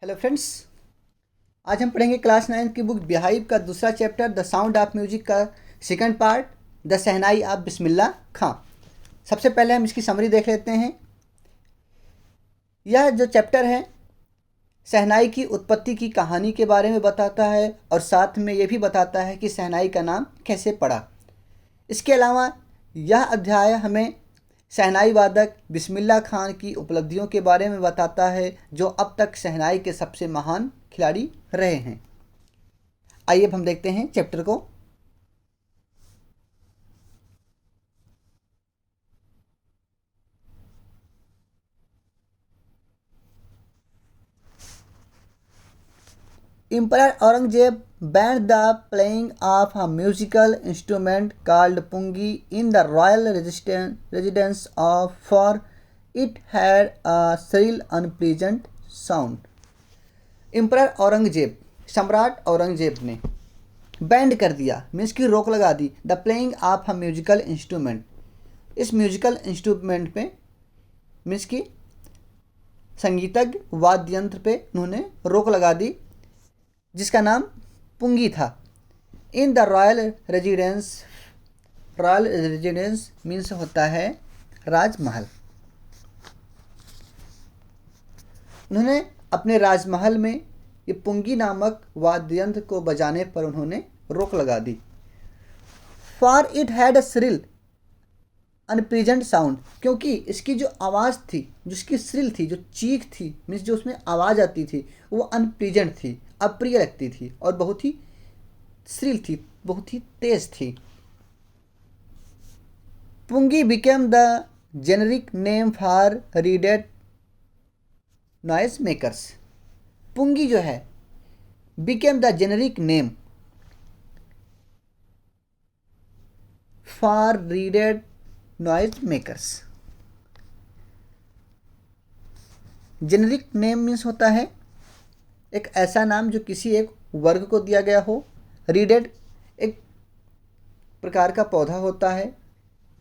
Hello friends. आज हम पढ़ेंगे क्लास 9 की बुक बिहाइव का दूसरा chapter the sound of music का second part the shehnai of Bismillah Khan. सबसे पहले हम इसकी समरी देख लेते हैं। यह जो चैप्टर है शहनाई की उत्पत्ति की कहानी के बारे में बताता है और साथ में ये भी बताता है कि शहनाई का नाम कैसे पड़ा। इसके अलावा यह अध्याय हमें शहनाई वादक बिस्मिल्लाह खान की उपलब्धियों के बारे में बताता है, जो अब तक शहनाई के सबसे महान खिलाड़ी रहे हैं। आइए अब हम देखते हैं चैप्टर को। Emperor Aurangzeb banned the playing of a musical instrument called pungi in the royal residence for it had a shrill unpleasant sound. Emperor Aurangzeb, सम्राट औरंगजेब ने बैंड कर दिया, मीन्स की रोक लगा दी, the playing of a musical instrument, इस musical instrument पे मीन्स की संगीतज्ञ वाद्य यंत्र पे उन्होंने रोक लगा दी जिसका नाम पुंगी था। In the royal residence means होता है राजमहल। उन्होंने अपने राजमहल में ये पुंगी नामक वाद्य यंत्र को बजाने पर उन्होंने रोक लगा दी। For it had a shrill unpleasant sound, क्योंकि इसकी जो आवाज़ थी, जो इसकी श्रिल थी, जो चीख थी, मीन्स जो उसमें आवाज़ आती थी वो अनप्लीजेंट थी, अप्रिय लगती थी और बहुत ही श्रिल थी, बहुत ही तेज थी। Pungi became the generic name for reeded noise makers. Pungi जो है became the generic name for reeded noise makers. Generic name means होता है एक ऐसा नाम जो किसी एक वर्ग को दिया गया हो। रीडेड एक प्रकार का पौधा होता है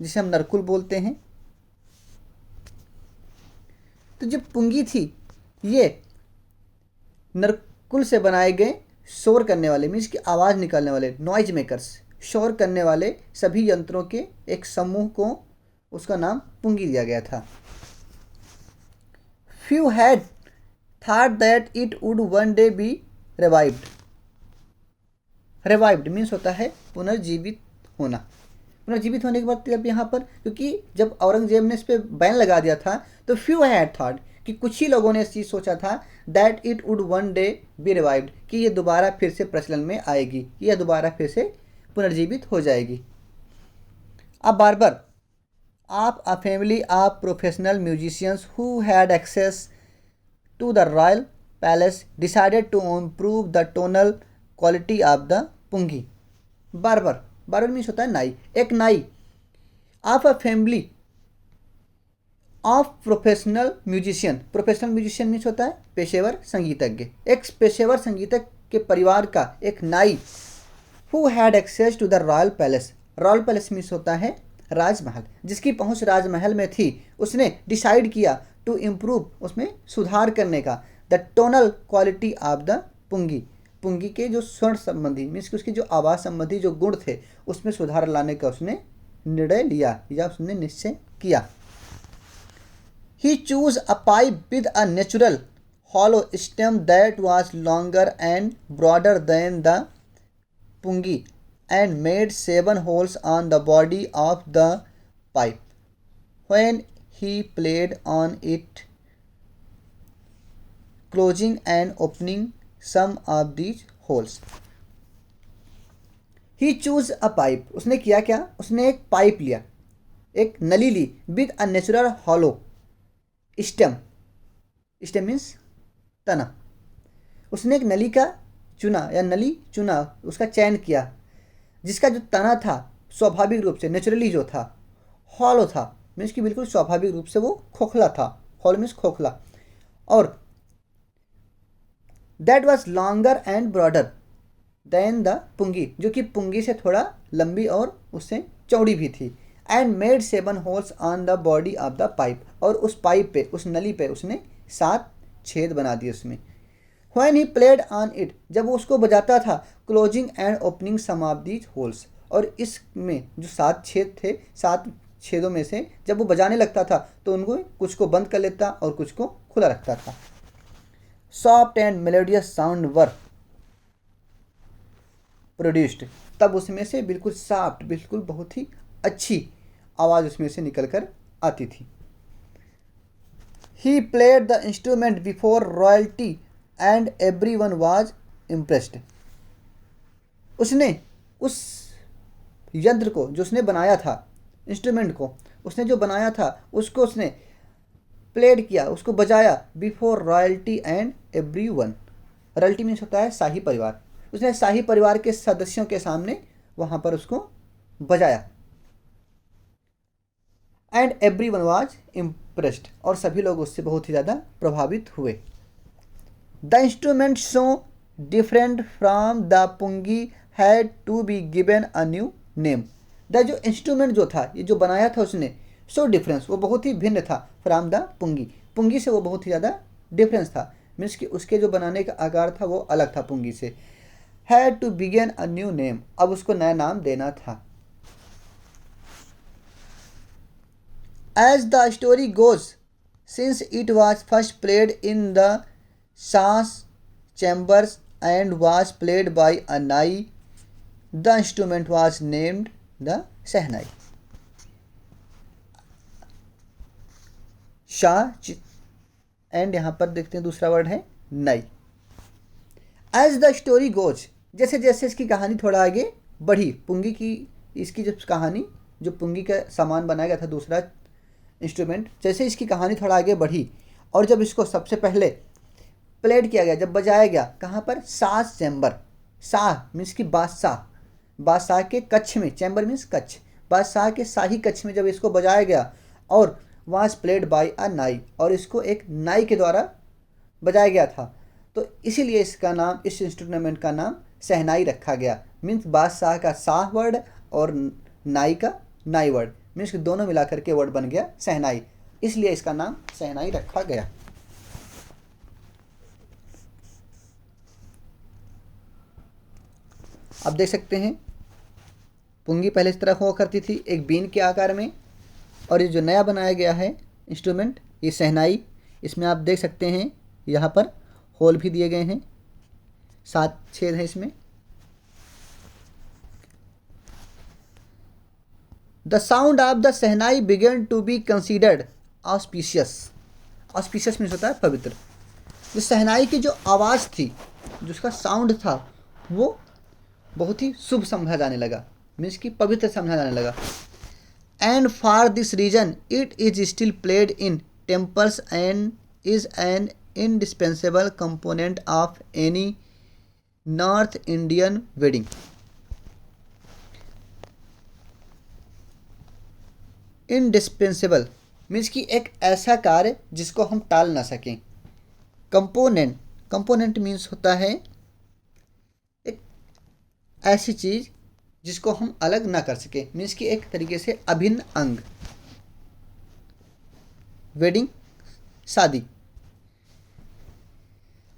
जिसे हम नरकुल बोलते हैं। तो जो पुंगी थी ये नरकुल से बनाए गए शोर करने वाले, मीन्स की आवाज़ निकालने वाले, नॉइज मेकर्स, शोर करने वाले सभी यंत्रों के एक समूह को उसका नाम पुंगी दिया गया था। Few had thought that it would one day B revived. Revived means होता है पुनर्जीवित होना। पुनर्जीवित होने के बाद अब यहाँ पर, क्योंकि जब औरंगजेब ने इस पर बैन लगा दिया था तो फ्यू हैड थॉट कि कुछ ही लोगों ने इस चीज़ सोचा था that it would one day B revived, कि ये दोबारा फिर से प्रचलन में आएगी, यह दोबारा फिर से पुनर्जीवित हो जाएगी। अब barber of a family of professional musicians who had access to the royal palace decided to improve the tonal quality of the pungi. Barber, barber means होता है नाई। एक नाई of a family of professional musician, professional musician means होता है पेशेवर संगीतज्ञ। एक पेशेवर संगीतज्ञ के परिवार का एक नाई who had access to the royal palace, royal palace means होता है राजमहल, जिसकी पहुंच राजमहल में थी, उसने डिसाइड किया टू इम्प्रूव, उसमें सुधार करने का, the tonal quality of the pungi, pungi के जो स्वर संबंधी मीन्स कि उसकी जो आवाज़ संबंधी जो गुण थे उसमें सुधार लाने का उसने निर्णय लिया या उसने निश्चय किया। He chose a pipe with a natural hollow stem that was longer and broader than the pungi and made 7 holes on the body of the pipe when he played on it, closing and opening some of these holes. He chose a pipe, उसने किया क्या, उसने एक pipe लिया, एक नली ली, with a natural hollow stem, stem means तना। उसने एक नली का चुना या नली चुना, उसका चयन किया जिसका जो तना था स्वाभाविक रूप से, नेचुरली जो था, हॉलो था, मीन्स कि बिल्कुल स्वाभाविक रूप से वो खोखला था, हॉलो मीन्स खोखला, और that was longer and broader than the pungi, जो कि पुंगी से थोड़ा लंबी और उससे चौड़ी भी थी। And made 7 holes on the body of the pipe, और उस पाइप पे, उस नली पे उसने 7 छेद बना दिए उसमें। When he played on it, जब वो उसको बजाता था, closing and opening some of these holes, और इसमें जो 7 छेद थे, 7 छेदों में से जब वो बजाने लगता था तो उनको कुछ को बंद कर लेता और कुछ को खुला रखता था। Soft and melodious sound were produced, तब उसमें से बिल्कुल सॉफ्ट, बिल्कुल बहुत ही अच्छी आवाज़ उसमें से निकल कर आती थी। He played the instrument before royalty and everyone was impressed, उसने उस यंत्र को जो उसने बनाया था, इंस्ट्रूमेंट को उसने जो बनाया था उसको उसने प्लेड किया, उसको बजाया before royalty and everyone. Royalty means होता है शाही परिवार, उसने शाही परिवार के सदस्यों के सामने वहाँ पर उसको बजाया। एंड एवरीवन वाज इम्प्रेस्ड, और सभी लोग उससे बहुत ही ज़्यादा प्रभावित हुए। The instrument so different from the pungi had to be given a new name, the जो इंस्ट्रूमेंट जो था, ये जो बनाया था उसने, सो डिफरेंस, वो बहुत ही भिन्न था, फ्रॉम द पुंगी, पुंगी से वो बहुत ही ज़्यादा डिफरेंस था, मीन्स कि उसके जो बनाने का आकार था वो अलग था पुंगी से। Had to begin a new name, अब उसको नया नाम देना था। As the story goes, since it was first played in the सांस chambers and was played by a nai, the instrument was named the shehnai. Shah and यहाँ पर देखते हैं दूसरा वर्ड है नाई। एज द स्टोरी गोज, जैसे जैसे इसकी कहानी थोड़ा आगे बढ़ी, पुंगी की इसकी जो कहानी, जो पुंगी का सामान बनाया गया था दूसरा इंस्ट्रूमेंट, जैसे इसकी कहानी थोड़ा आगे बढ़ी और जब इसको सबसे पहले प्लेड किया गया, जब बजाया गया, कहाँ पर, सास चैम्बर, शाह मीन्स की बादशाह, बादशाह के कक्ष में, चैम्बर मीन्स कक्ष, बादशाह के शाही कक्ष में जब इसको बजाया गया, और वाज प्लेड बाय अ नाई, और इसको एक नाई के द्वारा बजाया गया था, तो इसीलिए इसका नाम, इस इंस्ट्रूमेंट का नाम शहनाई रखा गया। मीन्स बादशाह का शाह वर्ड और नाई का नाई वर्ड, मीन्स दोनों मिलाकर के वर्ड बन गया शहनाई, इसलिए इसका नाम शहनाई रखा गया। आप देख सकते हैं पुंगी पहले इस तरह हुआ करती थी एक बीन के आकार में, और ये जो नया बनाया गया है इंस्ट्रूमेंट, ये शहनाई, इसमें आप देख सकते हैं यहाँ पर होल भी दिए गए हैं, 7 छेद हैं इसमें। The sound of the shehnai began to be considered auspicious, auspicious means होता है पवित्र। जो शहनाई की जो आवाज़ थी, जो उसका साउंड था, वो बहुत ही शुभ समझा जाने लगा, मीन्स कि पवित्र समझा जाने लगा। And for this reason it is still played in temples and is an indispensable component of any north Indian wedding. Indispensable means कि एक ऐसा कार्य जिसको हम टाल ना सकें। कंपोनेंट, कंपोनेंट मीन्स होता है एक ऐसी चीज़ जिसको हम अलग ना कर सकें, मीन्स कि एक तरीके से अभिन्न अंग। वेडिंग, शादी।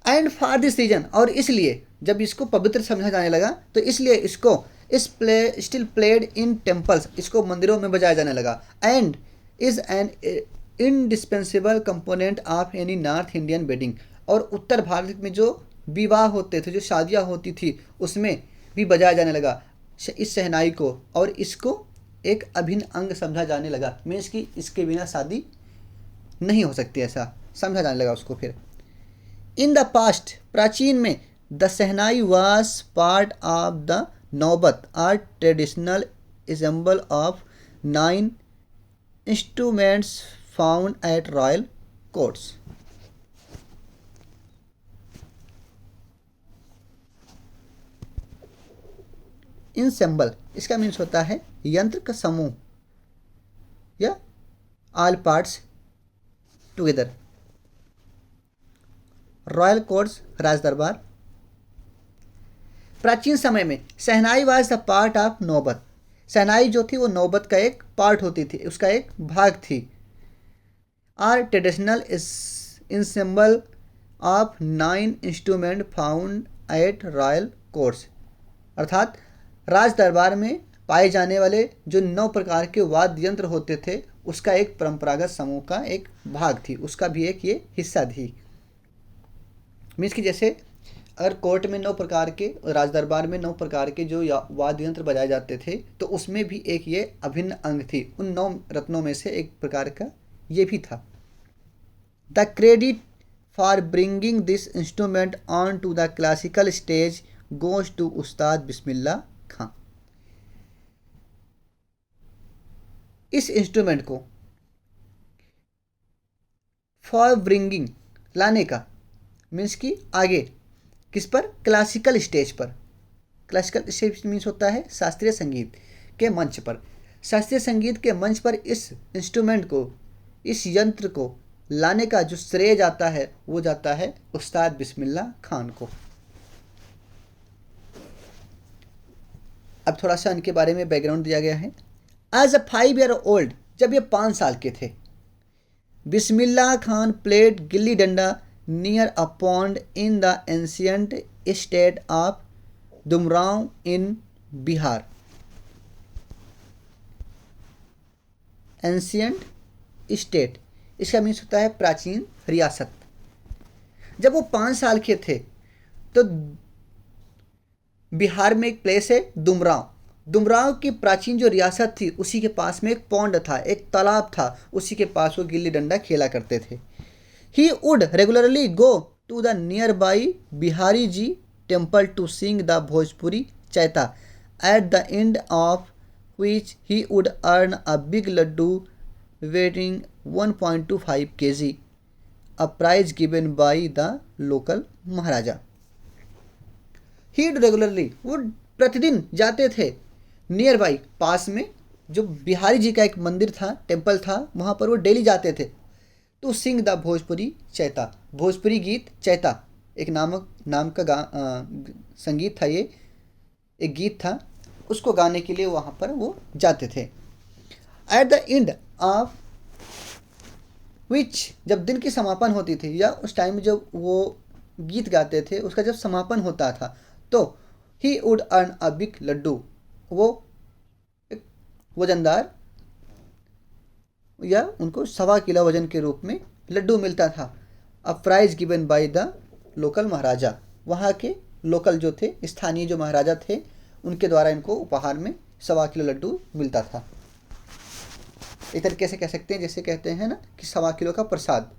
एंड फॉर दिस रीजन, और इसलिए जब इसको पवित्र समझा जाने लगा तो इसलिए इसको स्टिल प्लेड इन टेम्पल्स, इसको मंदिरों में बजाया जाने लगा। And is an indispensable component of any north Indian wedding, और उत्तर भारत में जो विवाह होते थे, जो शादियाँ होती थी, उसमें भी बजाया जाने लगा इस शहनाई को, और इसको एक अभिन्न अंग समझा जाने लगा, मीन्स कि इसके बिना शादी नहीं हो सकती, ऐसा समझा जाने लगा उसको। फिर इन द पास्ट, प्राचीन में, the shehnai was part of the naubat, or traditional ensemble of 9 instruments found at royal courts. Ensemble, इसका मीन्स होता है यंत्र का समूह या all parts together. Royal courts, राज दरबार। प्राचीन समय में shehnai was the part of naubat, shehnai जो थी वो नौबत का एक पार्ट होती थी, उसका एक भाग थी। Are traditional ensemble of 9 instrument found at royal courts, अर्थात राज दरबार में पाए जाने वाले जो 9 प्रकार के वाद्य यंत्र होते थे उसका एक परंपरागत समूह का एक भाग थी, उसका भी एक ये हिस्सा थी। मीन्स कि जैसे अगर कोर्ट में 9 प्रकार के, राज दरबार में 9 प्रकार के जो वाद्य यंत्र बजाए जाते थे तो उसमें भी एक ये अभिन्न अंग थी, उन 9 रत्नों में से एक प्रकार का ये भी था। The credit for bringing this instrument on to the classical stage goes to Ustad Bismillah खां। इस इंस्ट्रूमेंट को फॉर ब्रिंगिंग लाने का मीन्स कि आगे किस पर, क्लासिकल स्टेज पर। क्लासिकल स्टेज मीन्स होता है शास्त्रीय संगीत के मंच पर। शास्त्रीय संगीत के मंच पर इस इंस्ट्रूमेंट को, इस यंत्र को लाने का जो श्रेय जाता है वो जाता है उस्ताद बिस्मिल्लाह खान को। अब थोड़ा सा इनके बारे में बैकग्राउंड दिया गया है। एज अ 5 ईयर ओल्ड, जब ये 5 साल के थे, Bismillah Khan played gilli danda near a pond in the ancient state of Dumraon in Bihar. Ancient state इसका मीन्स होता है प्राचीन रियासत। जब वो 5 साल के थे तो बिहार में एक प्लेस है दुमराव, दुमराव की प्राचीन जो रियासत थी उसी के पास में एक पॉन्ड था, एक तालाब था, उसी के पास वो गिल्ली डंडा खेला करते थे। He would regularly go to the nearby Bihari Ji temple to sing the Bhojpuri Chaita, at the end of which he would earn a big laddu weighing 1.25 kg, a prize given by the local Maharaja. He would regularly, would प्रतिदिन जाते थे near by, पास में जो बिहारी जी का एक मंदिर था, temple था, वहाँ पर वो डेली जाते थे to sing the Bhojpuri chaita. Bhojpuri गीत चैता एक नाम का संगीत था, ये एक गीत था, उसको गाने के लिए वहाँ पर वो जाते थे। Eight the end of which, जब दिन की समापन होती थी या उस टाइम जब वो गीत गाते थे उसका जब समापन होता था तो he would earn a big laddu, वो एक वजनदार या उनको 1.25 किलो वजन के रूप में लड्डू मिलता था। A prize given by the local maharaja, वहाँ के लोकल जो थे, स्थानीय जो महाराजा थे, उनके द्वारा इनको उपहार में 1.25 किलो लड्डू मिलता था। एक तरीके से कह सकते हैं, जैसे कहते हैं ना कि 1.25 किलो का प्रसाद,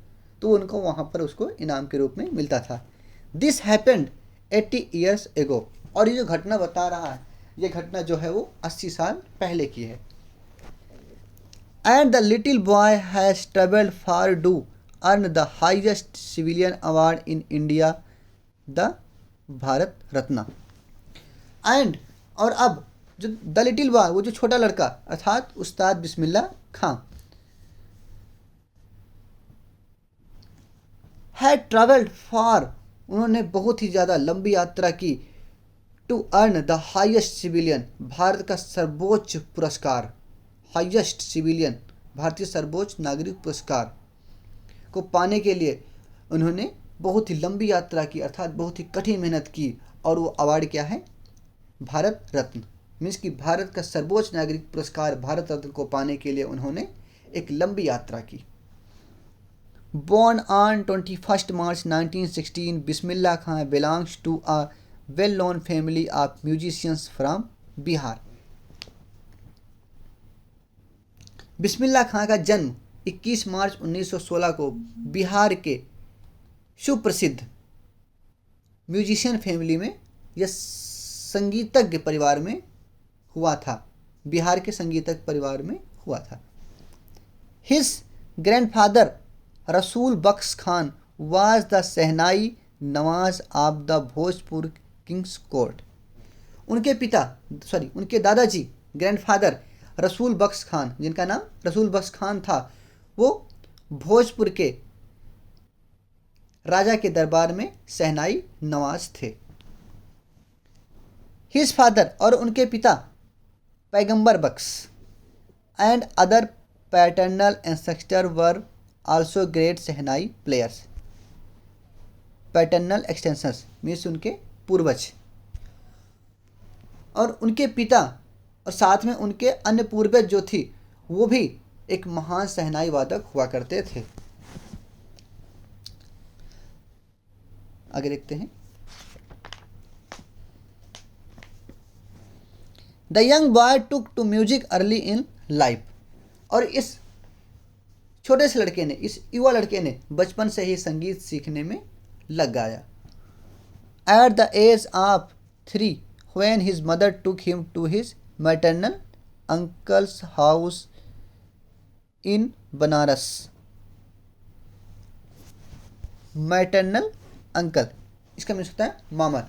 तो उनको वहाँ पर उसको इनाम के रूप में मिलता था। दिस हैपेंड 80 ईयर्स एगो, और ये जो घटना बता रहा है ये घटना जो है वो 80 साल पहले की है। And the little boy has travelled far to earn the highest civilian award in India, the Bharat Ratna. And, और अब जो द लिटिल बॉय, वो जो छोटा लड़का अर्थात उस्ताद बिस्मिल्लाह खां, हैड ट्रेवल्ड फार, उन्होंने बहुत ही ज़्यादा लंबी यात्रा की, to earn the highest civilian, Bharat का सर्वोच्च पुरस्कार, हाईएस्ट सिविलियन, भारतीय सर्वोच्च नागरिक पुरस्कार को पाने के लिए उन्होंने बहुत ही लंबी यात्रा की, अर्थात बहुत ही कठिन मेहनत की, और वो अवार्ड क्या है, भारत रत्न। मीन्स कि भारत का सर्वोच्च नागरिक पुरस्कार भारत रत्न को पाने के लिए उन्होंने एक लंबी यात्रा की। Born on 21st March 1916, Bismillah Khan belongs to a well-known family of musicians from Bihar. बिस्मिल्लाह खां का जन्म 21 मार्च 1916 को बिहार के सुप्रसिद्ध म्यूजिशियन फैमिली में या संगीतज्ञ परिवार में हुआ था, बिहार के संगीतज्ञ परिवार में हुआ था। His grandfather Rasool Bakhsh Khan was the shehnai nawaz of the Bhojpur king's court. उनके दादाजी ग्रैंडफादर रसूल बख्श खान, जिनका नाम रसूल बख्श खान था, वो भोजपुर के राजा के दरबार में शहनाई नवाज थे। हिज फादर, और उनके पिता Paigambar Bakhsh, and other paternal ancestor were also great shehnai players. Paternal extensions means उनके पूर्वज, और उनके पिता और साथ में उनके अन्य पूर्वज जो थी वो भी एक महान शहनाई वादक हुआ करते थे। आगे देखते हैं। The young boy took to music early in life, और इस छोटे से लड़के ने, इस युवा लड़के ने बचपन से ही संगीत सीखने में लग गया। At the age of 3 when his mother took him to his maternal uncle's house in Banaras। Maternal uncle इसका मीन्स होता है मामा।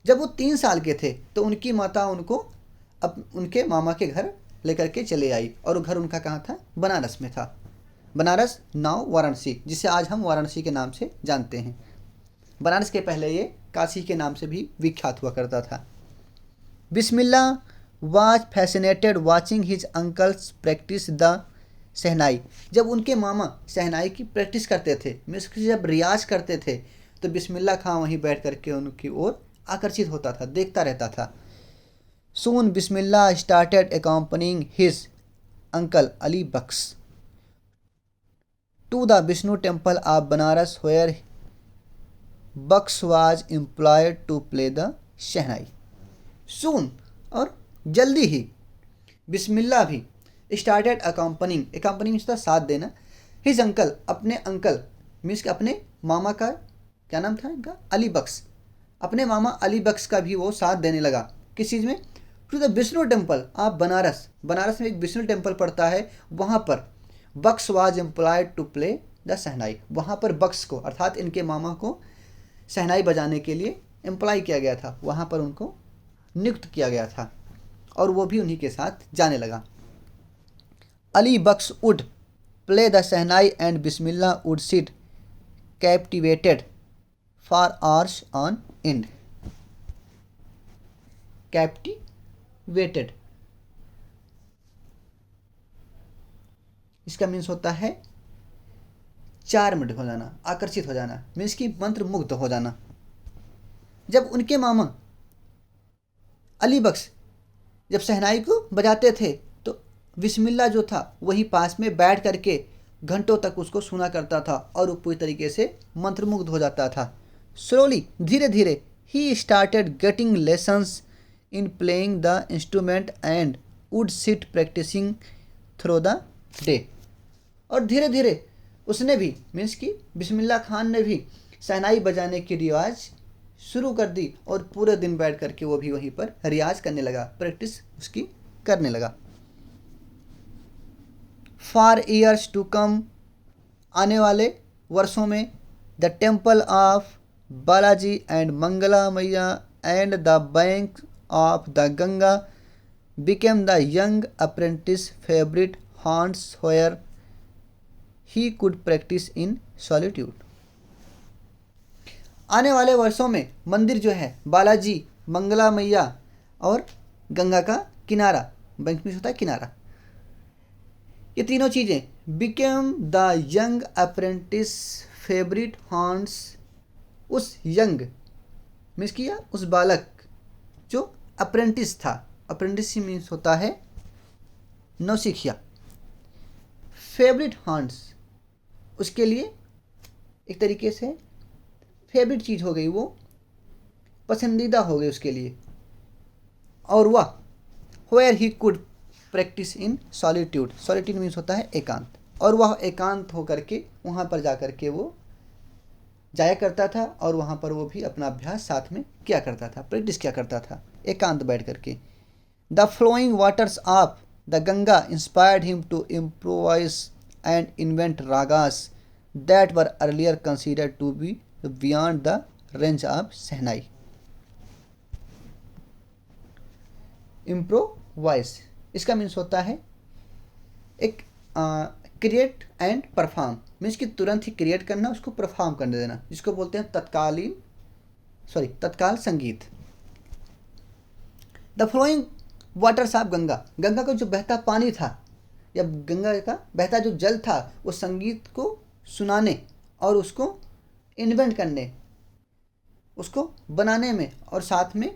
जब वो 3 साल के थे तो उनकी माता उनको उनके मामा के घर लेकर के चले आई, और घर उनका कहाँ था? बनारस में था। बनारस नाउ वाराणसी, जिसे आज हम वाराणसी के नाम से जानते हैं। बनारस के पहले ये काशी के नाम से भी विख्यात हुआ करता था। Bismillah was fascinated watching his uncles practice the shehnai. जब उनके मामा शहनाई की प्रैक्टिस करते थे, मीन्स जब रियाज करते थे, तो बिस्मिल्लाह खां वहीं बैठ करके उनकी ओर आकर्षित होता था, देखता रहता था। सून बिस्मिल्लाह started accompanying his uncle Ali Bux to the Vishnu temple of Banaras where Bux was employed to play the शहनाई। सून और जल्दी ही बिस्मिल्लाह भी स्टार्टेड accompanying का साथ देना, हिज अंकल अपने अंकल मीन्स अपने मामा का क्या नाम था इनका? अली बख्श। अपने मामा अली बख्श का भी वो साथ देने लगा। किस चीज़ में? टू द विष्णु टेम्पल आप बनारस, बनारस में एक विष्णु टेम्पल पड़ता है, वहाँ पर Bakhsh was employed to play the shehnai. वहाँ पर बख्श को अर्थात इनके मामा को शहनाई बजाने के लिए एम्प्लॉय किया गया था, वहाँ पर उनको नियुक्त किया गया था, और वो भी उन्हीं के साथ जाने लगा। Ali Bakhsh would play the shehnai and Bismillah would sit captivated for hours on end. Captivated इसका मीन्स होता है चार्मड हो जाना, आकर्षित हो जाना, मीन्स की मंत्र मुग्ध हो जाना। जब उनके मामा अली बख्श जब शहनाई को बजाते थे तो बिस्मिल्लाह जो था वही पास में बैठ करके घंटों तक उसको सुना करता था, और वो पूरी तरीके से मंत्रमुग्ध हो जाता था। स्लोली धीरे धीरे he started getting lessons in playing the instrument and would sit practising through the day. और धीरे धीरे उसने भी मीन्स कि बिस्मिल्लाह खान ने भी शहनाई बजाने की रिवाज शुरू कर दी, और पूरे दिन बैठ करके वो भी वहीं पर रियाज करने लगा, प्रैक्टिस उसकी करने लगा। फॉर ईयर्स टू कम आने वाले वर्षों में the temple of Balaji and Mangala Maiya and the bank of the Ganga became the young apprentice favourite haunts where he could practice in solitude. आने वाले वर्षों में मंदिर जो है बालाजी, मंगला मैया और गंगा का किनारा, बैंक में होता है किनारा, ये तीनों चीज़ें became the young apprentice favourite haunts, उस यंग मीन्स किया उस बालक जो अप्रेंटिस था, अप्रेंटिस मीन्स होता है नौसिखिया, फेवरेट हॉन्ट्स उसके लिए एक तरीके से फेवरेट चीज़ हो गई, वो पसंदीदा हो गई उसके लिए। और वह where he could practice in solitude, solitude means होता है एकांत, और वह एकांत होकर के वहाँ पर जा कर के वो जाया करता था, और वहाँ पर वो भी अपना अभ्यास साथ में किया करता था, प्रैक्टिस किया करता था एकांत बैठ करके। The flowing waters of the Ganga inspired him to improvise and invent ragas that were earlier considered to be beyond the range of shehnai. Improvise इसका मीन्स होता है एक क्रिएट एंड परफॉर्म, मीन्स कि तुरंत ही क्रिएट करना, उसको परफॉर्म करने देना, जिसको बोलते हैं तत्काल संगीत। The flowing waters of Ganga, Ganga का जो बहता पानी था या गंगा का बहता जो जल था, वो संगीत को सुनाने और उसको इन्वेंट करने, उसको बनाने में, और साथ में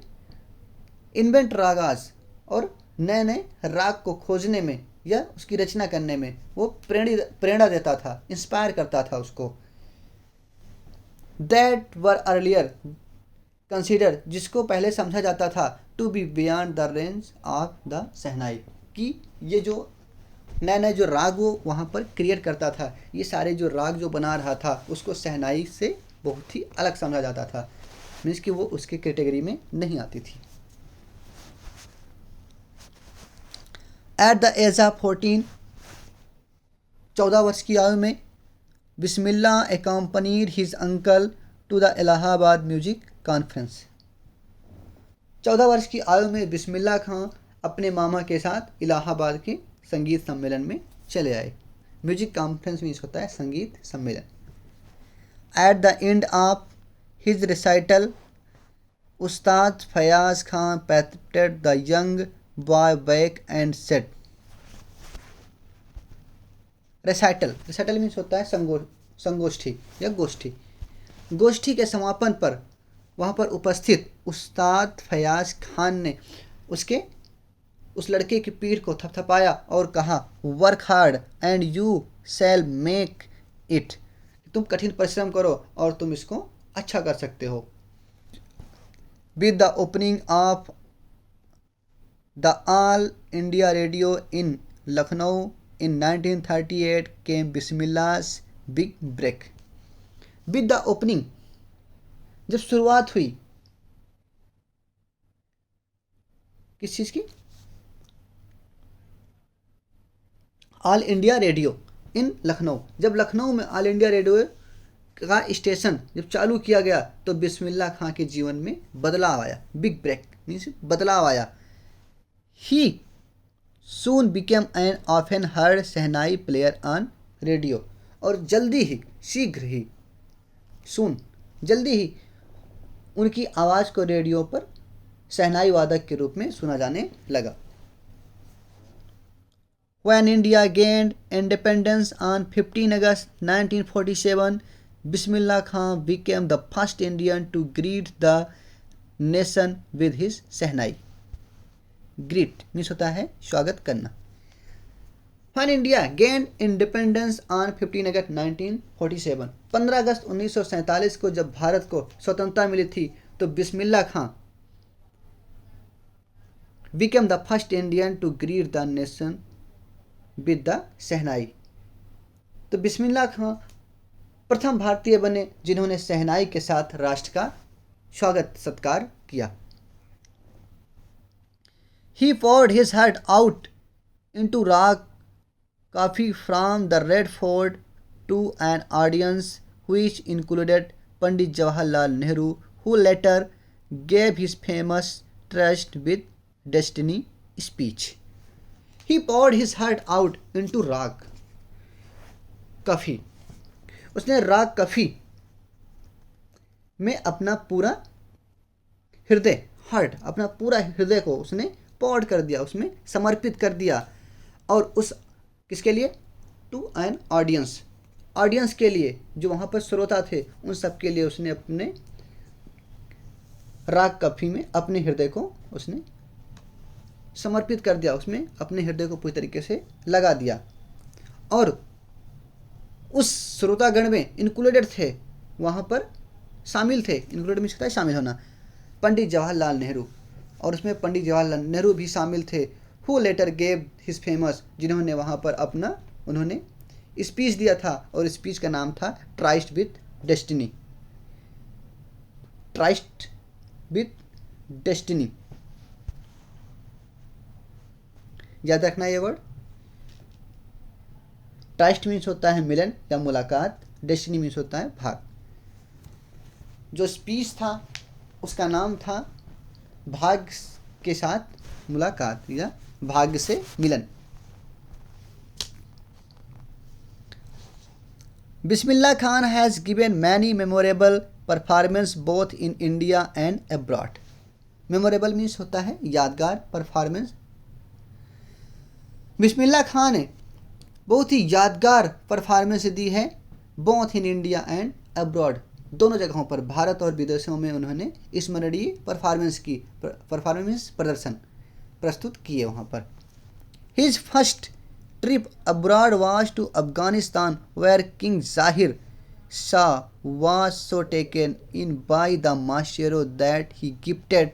इन्वेंट रागास और नए नए राग को खोजने में या उसकी रचना करने में वो प्रेरणा देता था, इंस्पायर करता था उसको। दैट वर अर्लियर कंसिडर, जिसको पहले समझा जाता था to be beyond the range of the shehnai, कि ये जो नए नए जो राग वो वहाँ पर क्रिएट करता था, ये सारे जो राग जो बना रहा था उसको शहनाई से बहुत ही अलग समझा जाता था, मीन्स कि वो उसके कैटेगरी में नहीं आती थी। एट द एज ऑफ 14, 14 वर्ष की आयु में, Bismillah accompanied his uncle to the Allahabad music conference. 14 वर्ष की आयु में बिस्मिल्लाह खां अपने मामा के साथ इलाहाबाद के संगीत सम्मेलन में चले आए। म्यूजिक कॉन्फ्रेंस मीन्स होता है संगीत सम्मेलन। At the end of his recital, Ustad Fayaz Khan patted the young boy back and said. Recital means होता है संगोष्ठी या गोष्ठी। गोष्ठी के समापन पर वहाँ पर उपस्थित उस्ताद फयाज खान ने उस लड़के की पीठ को थपथपाया और कहा, work hard and you shall make it, तुम कठिन परिश्रम करो और तुम इसको अच्छा कर सकते हो। With the opening of the all India radio in Lucknow in 1938 came Bismillah's big break. With the opening, जब शुरुआत हुई किस चीज़ की, ऑल इंडिया रेडियो इन लखनऊ, जब लखनऊ में ऑल इंडिया रेडियो का स्टेशन जब चालू किया गया तो बिस्मिल्लाह खां के जीवन में बदलाव आया। बिग ब्रेक मीन्स बदलाव आया। ही soon became an often heard shehnai player on radio, और जल्दी ही, शीघ्र ही, जल्दी ही उनकी आवाज़ को रेडियो पर शहनाई वादक के रूप में सुना जाने लगा। When India gained independence on 15 August 1947, Bismillah Khan became the first Indian to greet the nation with his shehnai. Greet means होता है स्वागत करना। When India gained independence on 15 अगस्त 1947, 15 अगस्त 1947 को जब भारत को स्वतंत्रता मिली थी तो बिस्मिल्लाह खां became the first Indian to greet the nation with the शहनाई, तो बिस्मिल्लाह खां प्रथम भारतीय बने जिन्होंने शहनाई के साथ राष्ट्र का स्वागत सत्कार किया। He poured his heart out into rag coffee from the Red Fort to an audience which included Pandit Jawaharlal Nehru, who later gave his famous Trust with Destiny speech. He poured his heart out into rag coffee. उसने राग coffee में अपना पूरा हृदय, heart, अपना पूरा हृदय को उसने पौड़ कर दिया, उसमें समर्पित कर दिया। और उस किसके लिए, टू एन ऑडियंस के लिए, जो वहाँ पर श्रोता थे उन सब के लिए उसने अपने राग कफी में अपने हृदय को उसने समर्पित कर दिया, उसमें अपने हृदय को पूरी तरीके से लगा दिया। और उस श्रोतागण में इंक्लूडेड थे, वहाँ पर शामिल थे, इंक्लूडेड मीन्स होता है शामिल होना, पंडित जवाहरलाल नेहरू, और उसमें पंडित जवाहरलाल नेहरू भी शामिल थे। Who letter gave his famous, जिन्होंने वहाँ पर अपना उन्होंने स्पीच दिया था और स्पीच का नाम था tryst with destiny. Tryst with destiny, याद रखना ये वर्ड। ट्राइस्ट मीन्स होता है मिलन या मुलाकात, डेस्टिनी मीन्स होता है भाग। जो स्पीच था उसका नाम था भाग्य के साथ मुलाकात या भाग्य से मिलन। Bismillah Khan has given many memorable performance both in India and abroad. Memorable means होता है यादगार परफॉर्मेंस। बिस्मिल्लाह खान ने बहुत ही यादगार परफॉर्मेंस दी है both in India and abroad, दोनों जगहों पर, भारत और विदेशों में उन्होंने स्मरणीय परफॉर्मेंस प्रदर्शन प्रस्तुत किए वहाँ पर। His first trip abroad was to Afghanistan where king Zahir Shah was so taken in by the Mashiro that he gifted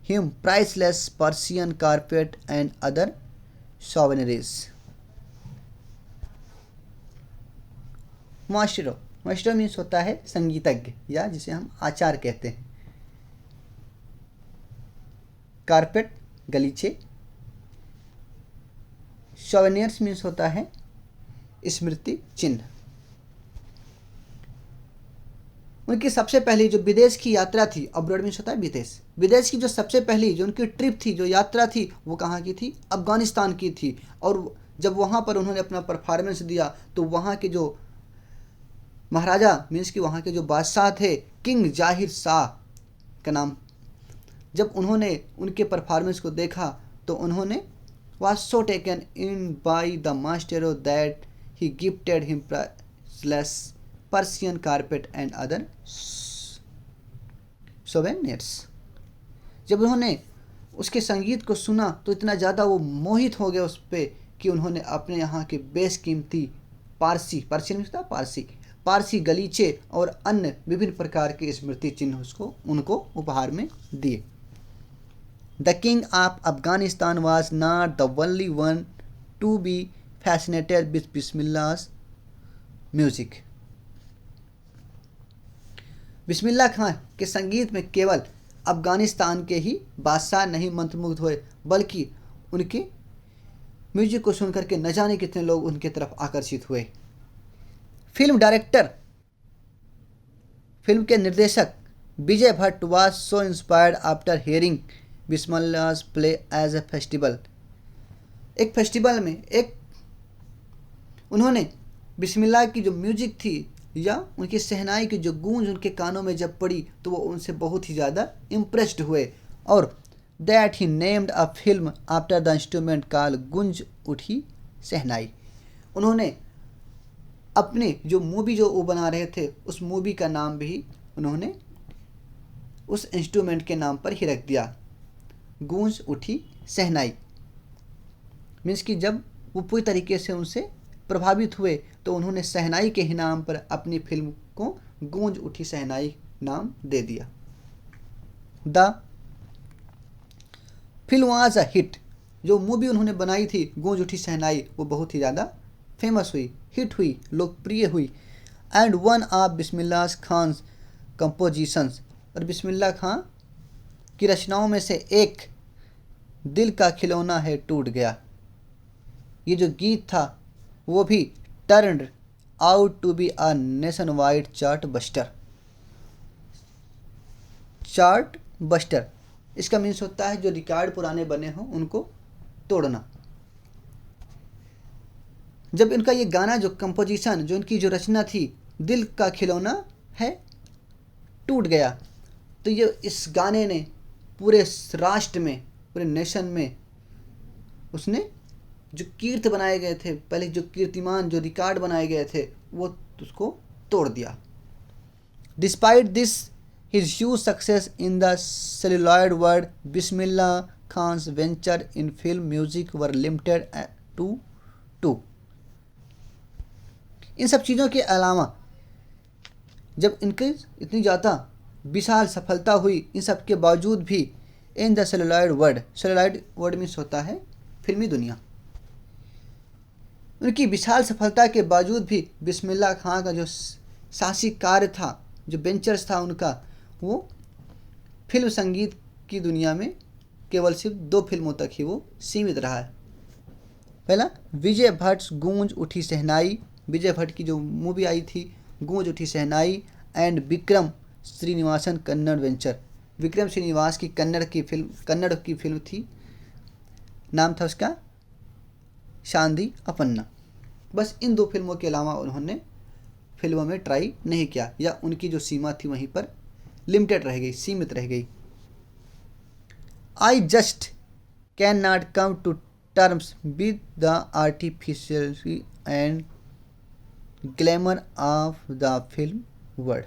him priceless Persian carpet and other souvenirs. मास्टरो, मास्टरो मीन्स होता है संगीतज्ञ या जिसे हम आचार्य कहते हैं। कारपेट गलीचे, सोवेनियर्स मीन्स होता है स्मृति चिन्ह। उनकी सबसे पहली जो विदेश की यात्रा थी, अब्रॉड मीन्स होता है विदेश, विदेश की जो सबसे पहली जो उनकी ट्रिप थी, जो यात्रा थी, वो कहाँ की थी? अफगानिस्तान की थी। और जब वहाँ पर उन्होंने अपना परफॉर्मेंस दिया तो वहाँ के जो महाराजा मीन्स कि वहाँ के जो बादशाह थे, किंग जाहिर शाह का नाम, जब उन्होंने उनके परफॉर्मेंस को देखा तो उन्होंने was so taken in by the master that he gifted him priceless Persian carpet and other souvenirs. जब उन्होंने उसके संगीत को सुना तो इतना ज़्यादा वो मोहित हो गए उस पर कि उन्होंने अपने यहाँ के बेशकीमती पारसी गलीचे और अन्य विभिन्न प्रकार के स्मृति चिन्ह उनको उपहार में दिए। The king of Afghanistan was not the only one to be fascinated with Bismillah's music. बिस्मिल्लाह खां के संगीत में केवल अफगानिस्तान के ही बादशाह नहीं मंत्रमुग्ध हुए, बल्कि उनके म्यूजिक को सुनकर के न जाने कितने लोग उनके तरफ आकर्षित हुए। फिल्म डायरेक्टर, फिल्म के निर्देशक Vijay Bhatt was so inspired after hearing बिस्मिल्लाह's प्ले एज ए फेस्टिवल। एक फेस्टिवल में उन्होंने बिस्मिल्लाह की जो म्यूजिक थी या उनकी सहनाई की जो गूंज उनके कानों में जब पड़ी तो वो उनसे बहुत ही ज़्यादा इम्प्रेस्ड हुए, और that he named a film after the instrument call गूंज उठी सहनाई। उन्होंने अपने जो मूवी जो वो बना रहे थे उस मूवी का नाम भी उन्होंने उस इंस्ट्रूमेंट के नाम पर ही रख दिया, गूंज उठी सहनाई। मीन्स कि जब वो पूरी तरीके से उनसे प्रभावित हुए तो उन्होंने सहनाई के ही नाम पर अपनी फिल्म को गूंज उठी सहनाई नाम दे दिया। The film was a hit. जो मूवी उन्होंने बनाई थी गूंज उठी सहनाई, वो बहुत ही ज़्यादा फेमस हुई, हिट हुई, लोकप्रिय हुई। And one of Bismillah Khan compositions, और बिस्मिल्लाह खां की रचनाओं में से एक दिल का खिलौना है टूट गया, ये जो गीत था वो भी turned out to be a nationwide chart buster. इसका मीन्स होता है जो रिकॉर्ड पुराने बने हों उनको तोड़ना। जब इनका ये गाना जो कंपोजिशन जो इनकी जो रचना थी दिल का खिलौना है टूट गया, तो ये इस गाने ने पूरे राष्ट्र में, पूरे नेशन में उसने जो कीर्ति बनाए गए थे, पहले जो कीर्तिमान जो रिकॉर्ड बनाए गए थे वो उसको तोड़ दिया। Despite this his huge success in the celluloid world, Bismillah Khan's venture in film music were limited to two. इन सब चीज़ों के अलावा जब इनकी इतनी ज़्यादा विशाल सफलता हुई, इन सब के बावजूद भी इन द सेलुलॉयड वर्ड मीन्स होता है फिल्मी दुनिया, उनकी विशाल सफलता के बावजूद भी बिस्मिल्लाह खां का जो साहसिक कार्य था, जो वेंचर्स था उनका, वो फिल्म संगीत की दुनिया में केवल सिर्फ 2 फिल्मों तक ही वो सीमित रहा है। पहला विजय भट्ट गूंज उठी सहनाई, विजय भट्ट की जो मूवी आई थी गूंज उठी सहनाई, एंड विक्रम श्रीनिवासन कन्नड़ वेंचर, विक्रम श्रीनिवास की कन्नड़ की फिल्म थी, नाम था उसका शांति अपन्ना। बस इन 2 फिल्मों के अलावा उन्होंने फिल्मों में ट्राई नहीं किया, या उनकी जो सीमा थी वहीं पर लिमिटेड रह गई, सीमित रह गई। I just can not come to terms with the artificiality and glamour of the film world.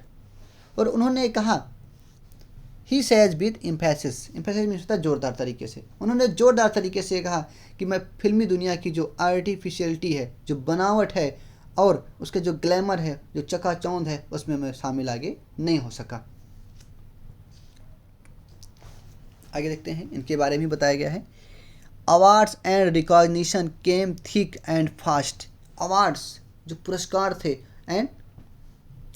और उन्होंने कहा, he says with emphasis, emphasis means होता है जोरदार तरीके से, उन्होंने जोरदार तरीके से कहा कि मैं फिल्मी दुनिया की जो आर्टिफिशियलिटी है, जो बनावट है और उसके जो ग्लैमर है, जो चकाचौंध है, उसमें मैं शामिल आगे नहीं हो सका। आगे देखते हैं, इनके बारे में बताया गया है। Awards and recognition came thick and fast, awards जो पुरस्कार थे एंड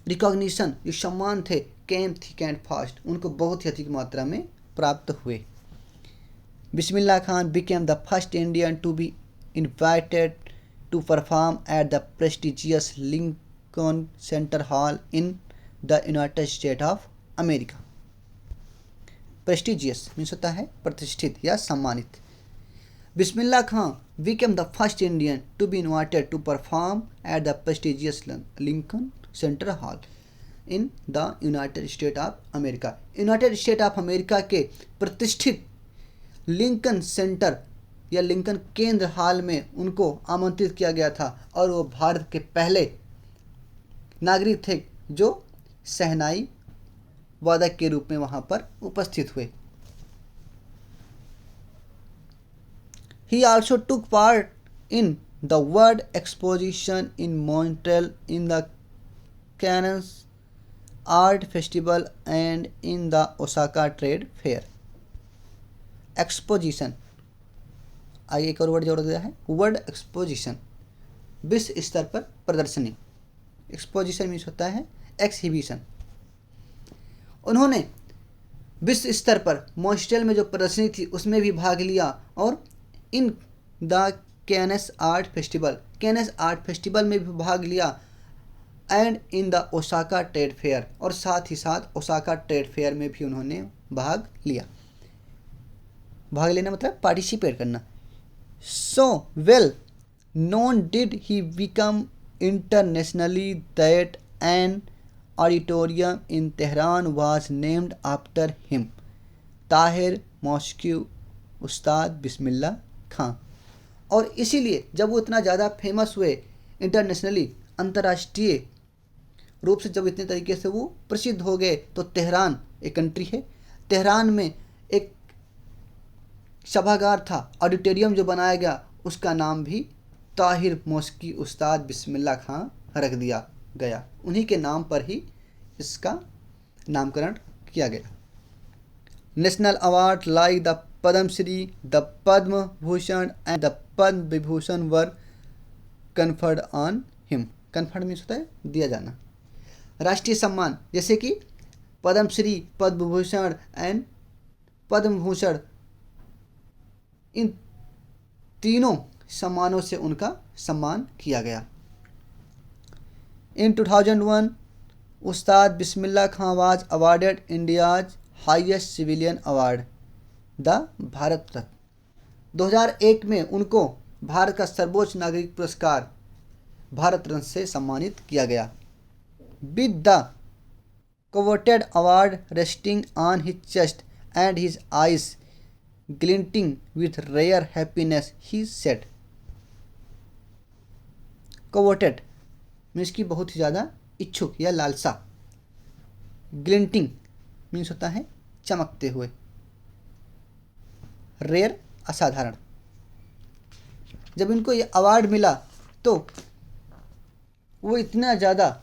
रिकॉग्निशन जो सम्मान थे, केम थिक एंड फास्ट, उनको बहुत ही अधिक मात्रा में प्राप्त हुए। Bismillah Khan became the first Indian to be invited to perform at the prestigious Lincoln Center hall in the United State of America. Prestigious means होता है प्रतिष्ठित या सम्मानित। Bismillah Khan became the first Indian to be invited to perform at the prestigious Lincoln Center hall in the United State of America. United State of America के प्रतिष्ठित Lincoln Center या Lincoln केंद्र hall में उनको आमंत्रित किया गया था और वो भारत के पहले नागरिक थे जो शहनाई वादक के रूप में वहाँ पर उपस्थित हुए। He also took part in the World Exposition in Montreal, in the Cannes Art Festival and in the Osaka Trade Fair. Exposition, आगे एक और वर्ड जोड़ दिया है, वर्ल्ड एक्सपोजिशन, विश्व स्तर पर प्रदर्शनी। एक्सपोजिशन मीन्स होता है एक्सहिबिशन। उन्होंने विश्व स्तर पर मॉन्ट्रियल में जो प्रदर्शनी थी उसमें भी भाग लिया और in the Cannes art festival, Cannes art festival में भी भाग लिया and in the Osaka trade fair, और साथ ही साथ ओसाका ट्रेड फेयर में भी उन्होंने भाग लिया। भाग लेना मतलब पार्टिसिपेट करना। So well known did he become internationally that an auditorium in Tehran was named after him, Tahir mosque उस्ताद बिस्मिल्लाह खां। और इसीलिए जब वो इतना ज़्यादा फेमस हुए इंटरनेशनली, अंतर्राष्ट्रीय रूप से जब इतने तरीके से वो प्रसिद्ध हो गए, तो तेहरान एक कंट्री है, तेहरान में एक सभागार था, ऑडिटोरियम जो बनाया गया, उसका नाम भी ताहिर मॉस्की उस्ताद बिस्मिल्लाह खां रख दिया गया। उन्हीं के नाम पर ही इसका नामकरण किया गया। National award like the Padmashri, the Padma Bhushan and the Padma Vibhushan were conferred on him. Conferred means होता है दिया जाना। राष्ट्रीय सम्मान जैसे कि पद्मश्री, पद्म भूषण एंड पद्म भूषण, इन तीनों सम्मानों से उनका सम्मान किया गया। In 2001 Ustad Bismillah Khan was awarded India's highest civilian award, the Bharat Ratna. 2001 में उनको भारत का सर्वोच्च नागरिक पुरस्कार भारत रत्न से सम्मानित किया गया। With the coveted award resting on his chest and his eyes glinting with rare happiness, he said. coveted means की बहुत ही ज़्यादा इच्छुक या लालसा। ग्लिंटिंग मीन्स होता है चमकते हुए। रेयर असाधारण। जब इनको ये अवार्ड मिला तो वो इतना ज़्यादा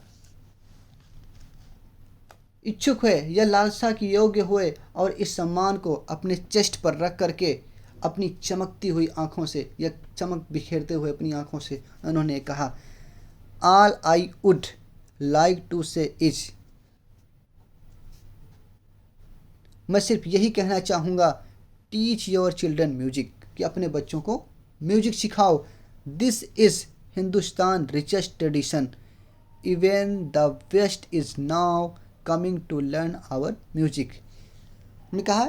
इच्छुक हुए या लालसा के योग्य हुए और इस सम्मान को अपने चेस्ट पर रख करके अपनी चमकती हुई आँखों से या चमक बिखेरते हुए अपनी आँखों से उन्होंने कहा, all I would like to say is, मैं सिर्फ यही कहना चाहूँगा, टीच योर चिल्ड्रन म्यूजिक, कि अपने बच्चों को म्यूजिक सिखाओ। This is Hindustan richest tradition, even the west is now coming to learn our music. उन्होंने कहा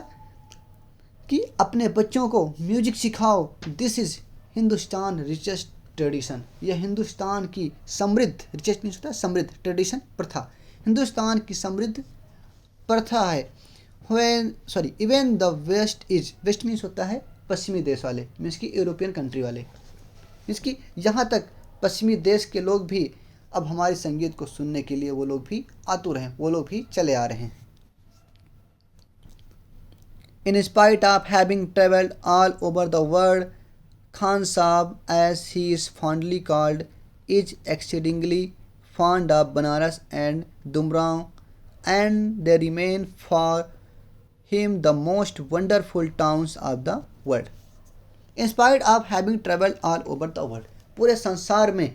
कि अपने बच्चों को म्यूजिक सिखाओ। This is Hindustan richest tradition, यह हिंदुस्तान की समृद्ध, रिचेस्ट मीन्स होता है समृद्ध, ट्रेडिशन प्रथा, हिंदुस्तान की समृद्ध प्रथा है। Even the west is, west means होता है पश्चिमी देश वाले, मीन्स की यूरोपियन कंट्री वाले, मीन्स की यहाँ तक पश्चिमी देश के लोग भी अब हमारे संगीत को सुनने के लिए वो लोग भी आतुर हैं, वो लोग भी चले आ रहे हैं। In spite of having traveled all over the world, Khan Saab, as he is fondly called, is exceedingly fond of Banaras and Dumraon, and they remain for him the most wonderful towns of the world. In spite of having traveled all over the world, पूरे संसार में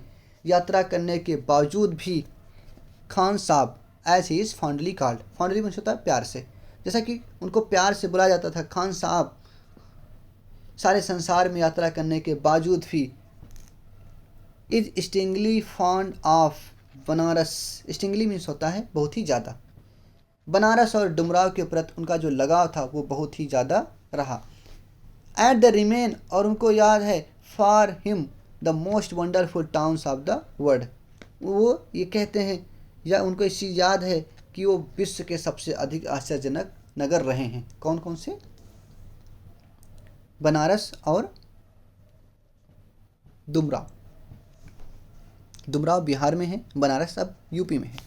यात्रा करने के बावजूद भी Khan Sahab, as he is fondly called, fondly means होता है प्यार से, जैसा कि उनको प्यार से बुलाया जाता था खान साहब, सारे संसार में यात्रा करने के बावजूद भी is stingly fond of Banaras. Stingly means होता है बहुत ही ज़्यादा। बनारस और डुमराव के प्रति उनका जो लगाव था वो बहुत ही ज़्यादा रहा। एट द रिमेन, और उनको याद है, for him the most wonderful towns of the world, वो ये कहते हैं या उनको इस चीज़ याद है कि वो विश्व के सबसे अधिक आश्चर्यजनक नगर रहे हैं। कौन कौन से? बनारस और डुमराव। डुमराव बिहार में है, बनारस अब यूपी में है।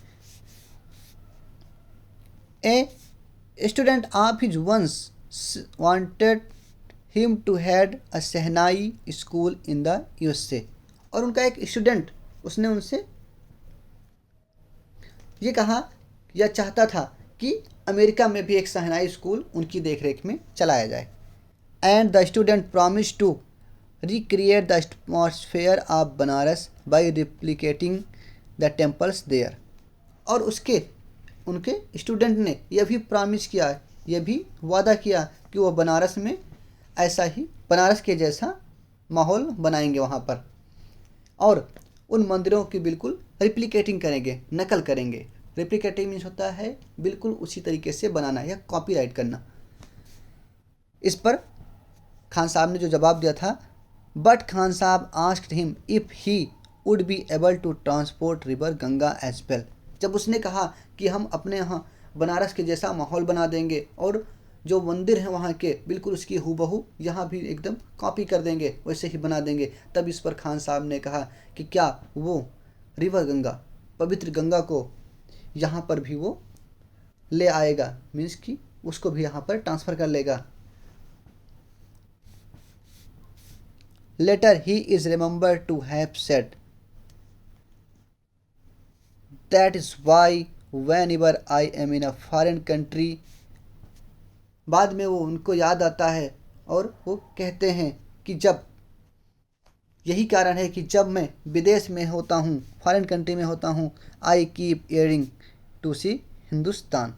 A student of his once wanted him to had a shehnai school in the USA, और उनका एक स्टूडेंट, उसने उनसे ये कहा या चाहता था कि अमेरिका में भी एक शहनाई स्कूल उनकी देखरेख में चलाया जाए। And the student promise to recreate the atmosphere of Banaras by replicating the temples there, और उनके स्टूडेंट ने यह भी प्रॉमिस किया, यह भी वादा किया कि वो बनारस में ऐसा ही, बनारस के जैसा माहौल बनाएंगे वहाँ पर, और उन मंदिरों की बिल्कुल रिप्लिकेटिंग करेंगे, नकल करेंगे। रिप्लिकेटिंग मीन्स होता है बिल्कुल उसी तरीके से बनाना या कॉपीराइट करना। इस पर खान साहब ने जो जवाब दिया था, but Khan Sahab asked him if he would be able to transport river Ganga as well. जब उसने कहा कि हम अपने यहाँ बनारस के जैसा माहौल बना देंगे और जो मंदिर हैं वहाँ के बिल्कुल उसकी हूबहू यहाँ भी एकदम कॉपी कर देंगे, वैसे ही बना देंगे, तब इस पर खान साहब ने कहा कि क्या वो रिवर गंगा, पवित्र गंगा को यहाँ पर भी वो ले आएगा, मीन्स कि उसको भी यहाँ पर ट्रांसफ़र कर लेगा। Later he is remember to have said that is why whenever I am in a foreign country, बाद में वो उनको याद आता है और वो कहते हैं कि जब, यही कारण है कि जब मैं विदेश में होता हूँ, फॉरेन कंट्री में होता हूँ, I keep yearning to see Hindustan.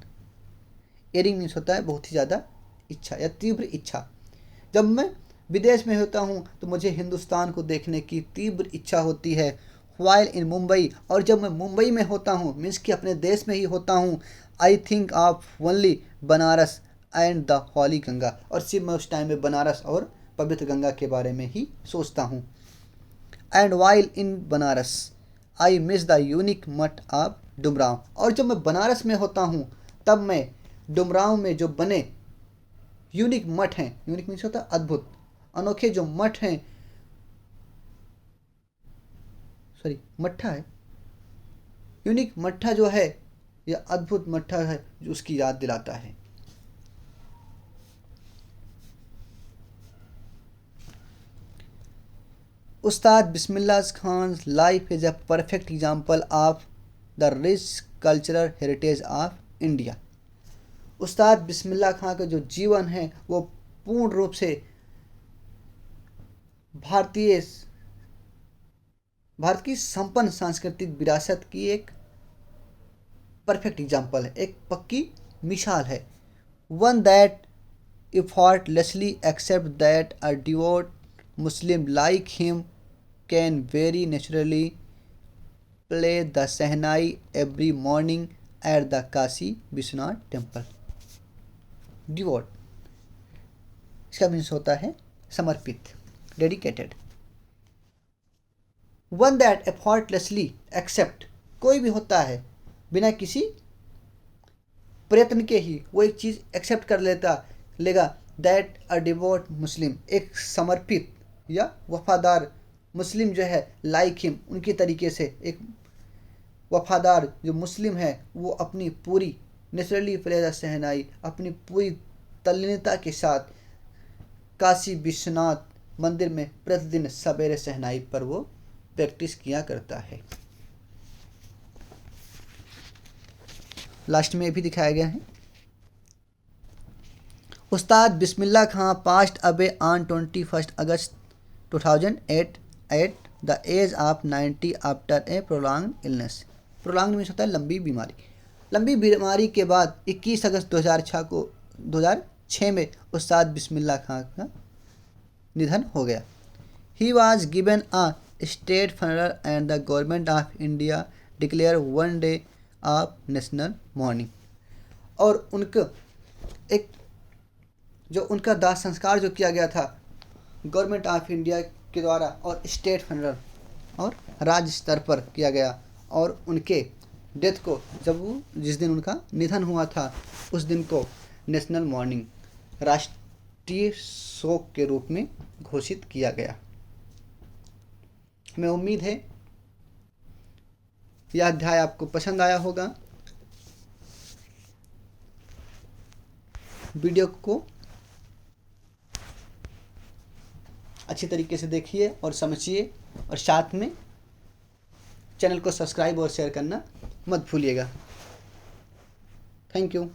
Yearning means होता है बहुत ही ज़्यादा इच्छा या तीव्र इच्छा। जब मैं विदेश में होता हूँ तो मुझे हिंदुस्तान को देखने की तीव्र इच्छा होती है। वाइल इन मुंबई, और जब मैं मुंबई में होता हूँ, मीन्स कि अपने देश में ही होता हूँ, I think of only Banaras and the holy Ganga, और सिर्फ मैं उस टाइम में बनारस और पवित्र गंगा के बारे में ही सोचता हूँ। And while in Banaras I miss the unique मठ ऑफ डुमराव, और जब मैं बनारस में होता हूँ तब मैं डुमराव में जो बने यूनिक मठ हैं, यूनिक मीन्स होता है अद्भुत, अनोखे जो मठ हैं, सॉरी मट्ठा है, यूनिक मट्ठा जो है या अद्भुत मट्ठा है, जो उसकी याद दिलाता है। उस्ताद बिस्मिल्लाह Khan's life is a perfect example of the rich cultural heritage of India. उस्ताद बिस्मिल्लाह खान का जो जीवन है वो पूर्ण रूप से भारत की संपन्न सांस्कृतिक विरासत की एक परफेक्ट एग्जाम्पल है, एक पक्की मिसाल है। One that effortlessly accept that a devout Muslim like him can very naturally play the Sehnai every morning at the Kashi Vishwanath temple. Devout, इसका मीन्स होता है समर्पित, dedicated. One that effortlessly accept, कोई भी होता है बिना किसी प्रयत्न के ही वो एक चीज़ एक्सेप्ट कर लेगा, दैट अ डिवोट मुस्लिम, एक समर्पित या वफादार मुस्लिम जो है, लाइक हिम, उनकी तरीके से, एक वफादार जो मुस्लिम है वो अपनी पूरी नेचुरली फरेजा शहनाई अपनी पूरी तल्लीनता के साथ काशी विश्वनाथ मंदिर में प्रतिदिन सवेरे शहनाई पर वो प्रैक्टिस किया करता है। लास्ट में भी दिखाया गया है, Ustad Bismillah Khan passed away on 21 August 2008 at the age of 90 after a prolong illness. Prolong means होता है लंबी बीमारी। लंबी बीमारी के बाद 21 अगस्त 2006 में उस्ताद बिस्मिल्लाह खां का निधन हो गया। He was given a state funeral and the government of India declare one day of national morning. और उनका दाह संस्कार जो किया गया था गवर्नमेंट ऑफ इंडिया के द्वारा और स्टेट फनरल और राज्य स्तर पर किया गया, और उनके डेथ को जिस दिन उनका निधन हुआ था उस दिन को नेशनल मॉर्निंग राष्ट्रीय शोक के रूप में घोषित किया गया। हमें उम्मीद है यह अध्याय आपको पसंद आया होगा। वीडियो को अच्छी तरीके से देखिए और समझिए, और साथ में चैनल को सब्सक्राइब और शेयर करना मत भूलिएगा। Thank you.